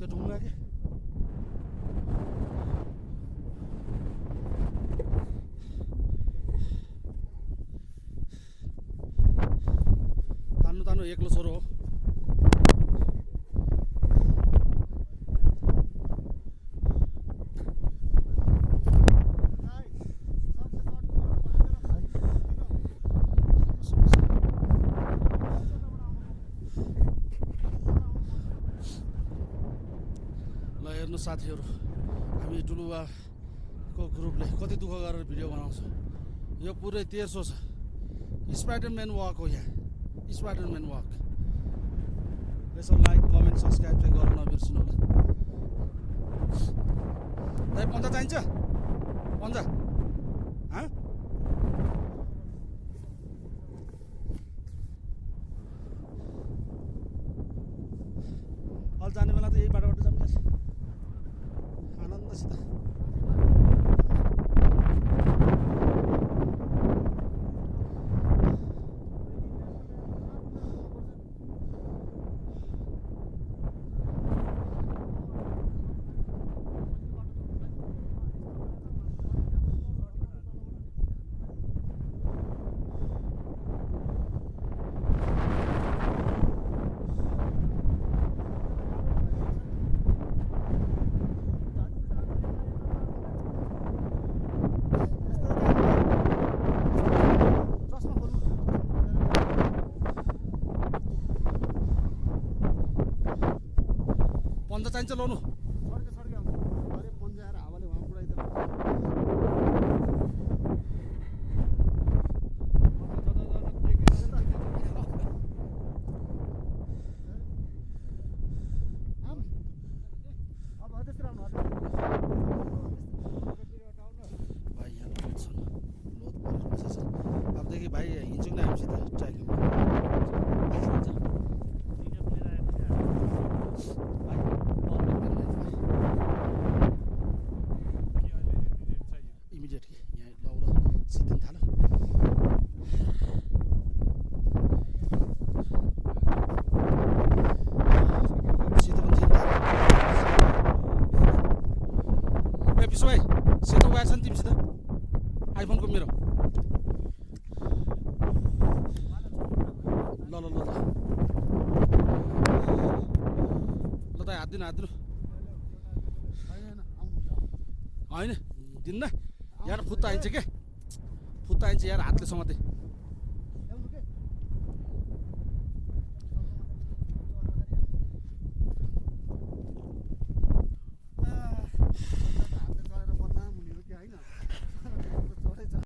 त्यो ढुङ्गा के तान्नु तान्नु एक्लो छोरो हो। ल हेर्नु साथीहरू, हामी डुलुवाको ग्रुपले कति दुःख गरेर भिडियो बनाउँछ। यो पुरै 1300 छ। स्पाइडरम्यान वाक हो यहाँ, स्पाइडरम्यान वाक। यसो लाइक कमेन्ट सब्सक्राइब चाहिँ गर्न नबिर्सिनु होला। दाइ पन्जा चाहिन्छ? पन्जा अल जाने बेला त यही बाटोबाट जाऊँ यार, आनन्दसित। पन्जा चाहिन्छ लाउनु। अरे पन्जा आएर हावाले वहाँ पुऱ्याइदिनु। भाइ यहाँ लोड छ, लोड परेर बसेको छ। अबदेखि भाइ हिँड्छौँ नि हामीसित ट्र्याकिङमा। इमिडिएट यहाँ ल सिद्धिन थाल्यो। सिधो पनि थिएन। ए विश्व भाइ, सेतो वायर छ नि तिमीसित आइफोनको मेरो? ल ल ल ल ल त हात दिनु, हात दिनु। होइन दिन्न यार, खुत्ता आइन्छ के, खुत्ता आइन्छ यार, हातले समाते।